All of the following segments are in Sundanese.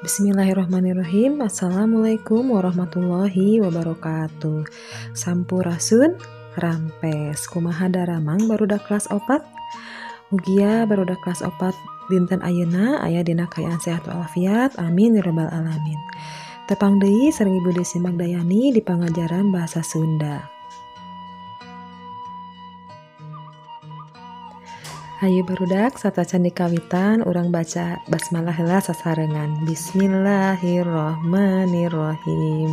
Bismillahirrahmanirrahim. Assalamualaikum warahmatullahi wabarakatuh. Sampurasun rampes kumaha daramang barudak kelas 4. Mugia barudak kelas 4 dinten ayeuna aya dina kaayaan sehat walafiat. Amin ya rabbal alamin. Tepang deui sareng Ibu Desi Magdayani di pangajaran bahasa Sunda. Hayu barudak satacan dikawitan urang baca basmalah heula sasarengan. Bismillahirrahmanirrahim.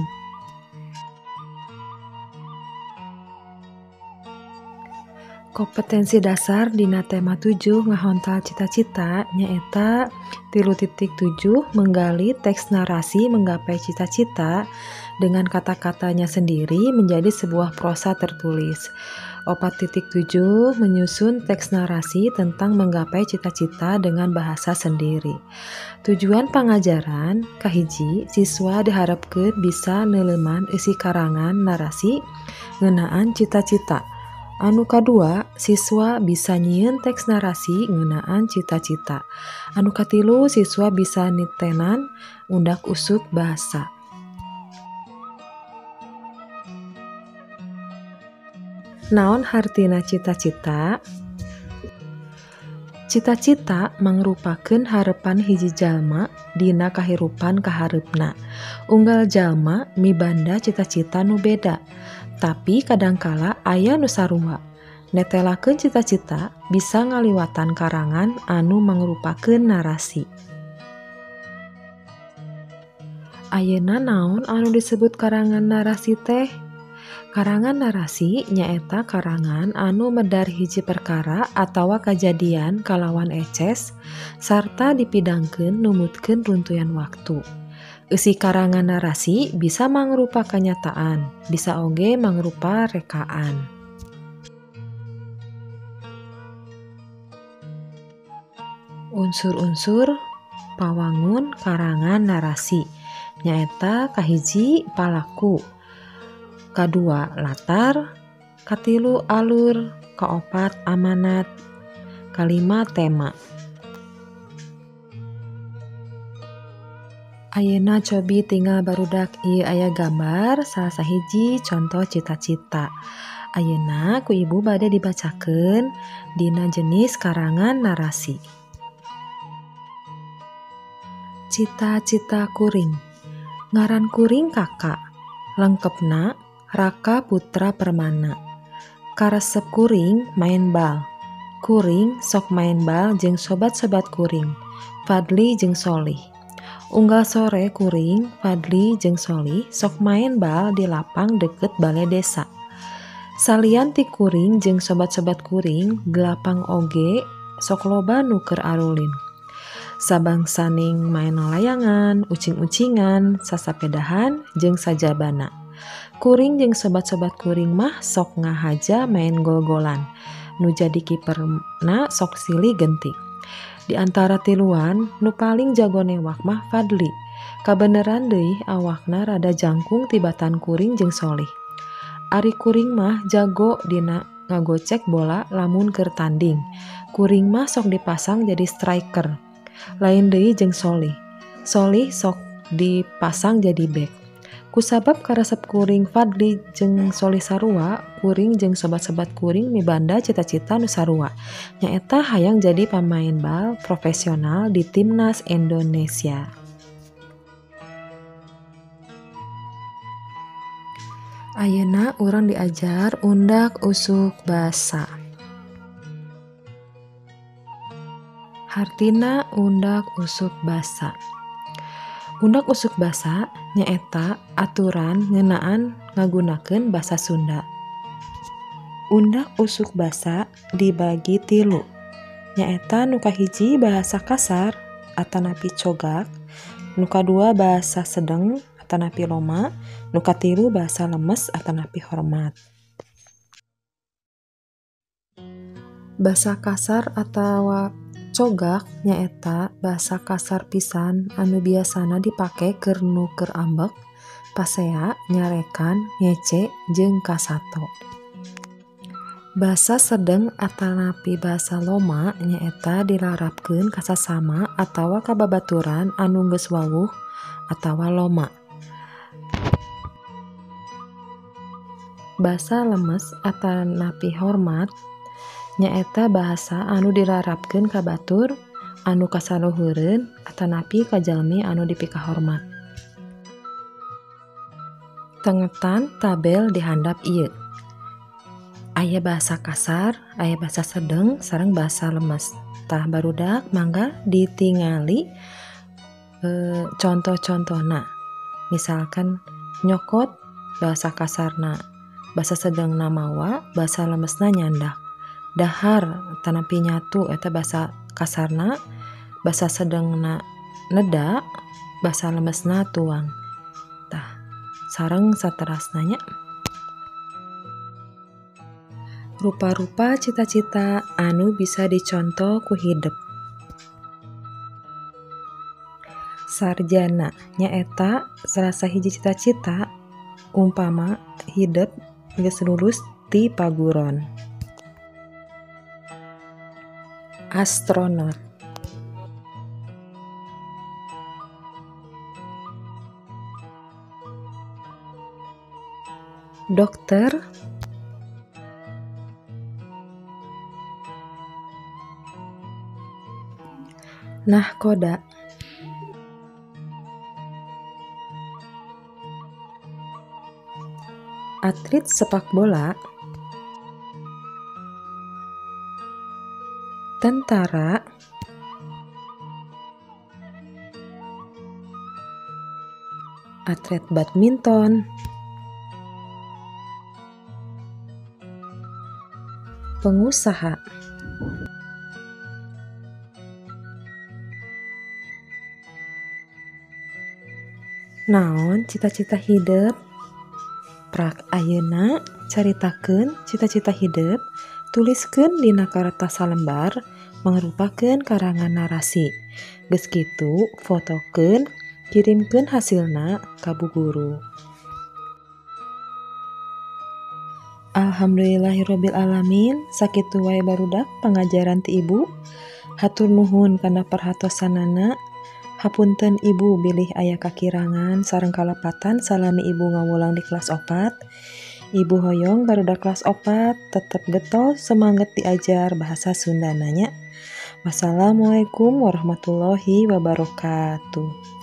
Kompetensi dasar dina tema 7 ngahontal cita-cita nyaeta 3.7 menggali teks narasi menggapai cita-cita dengan kata-katanya sendiri menjadi sebuah prosa tertulis. 4.7 menyusun teks narasi tentang menggapai cita-cita dengan bahasa sendiri. Tujuan pengajaran kahiji siswa diharapkeun bisa neuleuman isi karangan narasi ngeunaan cita-cita. Anu kadua, siswa bisa nyieun teks narasi ngeunaan cita-cita. Anu katilu, siswa bisa nitenan undak usuk bahasa. Naon hartina cita-cita? Cita-cita mangrupakeun harepan hiji jalma dina kahirupan kahareupna. Unggal jalma mibanda cita-cita nu beda, tapi kadangkala aya nu sarua. Netelakeun cita-cita bisa ngaliwatan karangan anu mangrupakeun narasi. Ayeuna naon anu disebut karangan narasi teh? Karangan narasi nyaeta karangan anu medar hiji perkara atawa kajadian kalawan eces sarta dipidangkeun numutkeun runtuyan waktu. Isi karangan narasi bisa mangrupa kanyataan, bisa oge mangrupa rekaan. Unsur-unsur pawangun karangan narasi nyaeta kahiji palaku, kadua latar, katilu alur, kaopat amanat, kalima tema. Ayeuna cobi tinggal barudak ieu aya gambar salah sahiji contoh cita-cita. Ayeuna ku ibu bade dibacakeun dina jenis karangan narasi. Cita-cita kuring. Ngaran kuring kakak. Lengkepna Raka Putra Permana. Karesep kuring main bal. Kuring sok main bal jeung sobat-sobat kuring, Fadli jeung Solih. Unggal sore kuring, Fadli jeung Solih sok main bal di lapang deket balai desa. Salian ti kuring jeung sobat-sobat kuring, di lapang oge sok loba nu keur arulin. Sabangsaning main layangan, ucing-ucingan, sasapedahan jeung sajabana. Kuring jeung sobat-sobat kuring mah sok ngahaja main gol-golan. Nu jadi kiperna sok silih genting. Di antara tiluan, nu paling jago newak mah Fadli. Kabeneran deui awakna rada jangkung tibatan kuring jeung Solih. Ari kuring mah jago dina ngagocek bola lamun keur tanding. Kuring mah sok dipasang jadi striker. Lain deui jeung Solih. Solih sok dipasang jadi bek. Kusabab karesep kuring Fadli jeung Solih sarua, kuring jeung sobat-sobat kuring mibanda cita-cita nu sarua. Nyaeta hayang jadi pamain bal profesional di timnas Indonesia. Ayeuna urang diajar undak usuk basa. Hartina undak usuk basa. Undak usuk basa nyaeta aturan ngeunaan ngagunakeun basa Sunda. Undak usuk basa dibagi tilu. Nyaeta nu kahiji bahasa kasar atanapi cogak, nu kadua bahasa sedeng atanapi loma, nu katilu bahasa lemes atanapi hormat. Basa kasar atawa cogak nyaeta bahasa kasar pisan anu biasana dipake keur nu keur ambek, pasea, nyarekan, ngece, jeung kasato. Basa sedeng atanapi basa loma nyaeta dilarapkeun ka sasama atawa ka babaturan anu geus wawuh atawa loma. Basa lemes atanapi hormat nyaeta bahasa anu dilarapkeun ka batur anu kasaluhureun atanapi ka jalmi anu dipika hormat. Tengetan tabel di handap ieu. Aya bahasa kasar, aya bahasa sedeng, sareng bahasa lemes. Tah barudak mangga ditingali contoh-contohna. Misalkan nyokot bahasa kasarna, bahasa sedengna mawa, bahasa lemesna nyandak. Dahar tanapi nyatu eta bahasa kasarna, bahasa sedengna neda, bahasa lemesna tuang. Tah sareng saterasna nya. Rupa-rupa cita-cita anu bisa dicontoh ku hidup. Sarjana nyaeta salah sahiji cita-cita umpama hidup geus lulus ti paguron. Astronot. Dokter. Nahkoda. Atlet sepak bola. Tentara. Atlet badminton. Pengusaha. Naon cita-cita hidup? Prak ayeuna caritakeun cita-cita hidup, tuliskeun dina kartas salembar mangrupakeun karangan narasi. Geus kitu fotokeun, kirimkeun hasilna ka bu guru. Alhamdulillahirabbil alamin, sakitu wae barudak pangajaran ti ibu. Hatur nuhun kana perhatosanana. Hapunten ibu bilih aya kakirangan sareng kalapatan salami ibu ngawulang di kelas 4. Ibu hoyong barudak kelas 4 tetep getol semangat diajar bahasa Sunda nanya. Wassalamualaikum warahmatullahi wabarakatuh.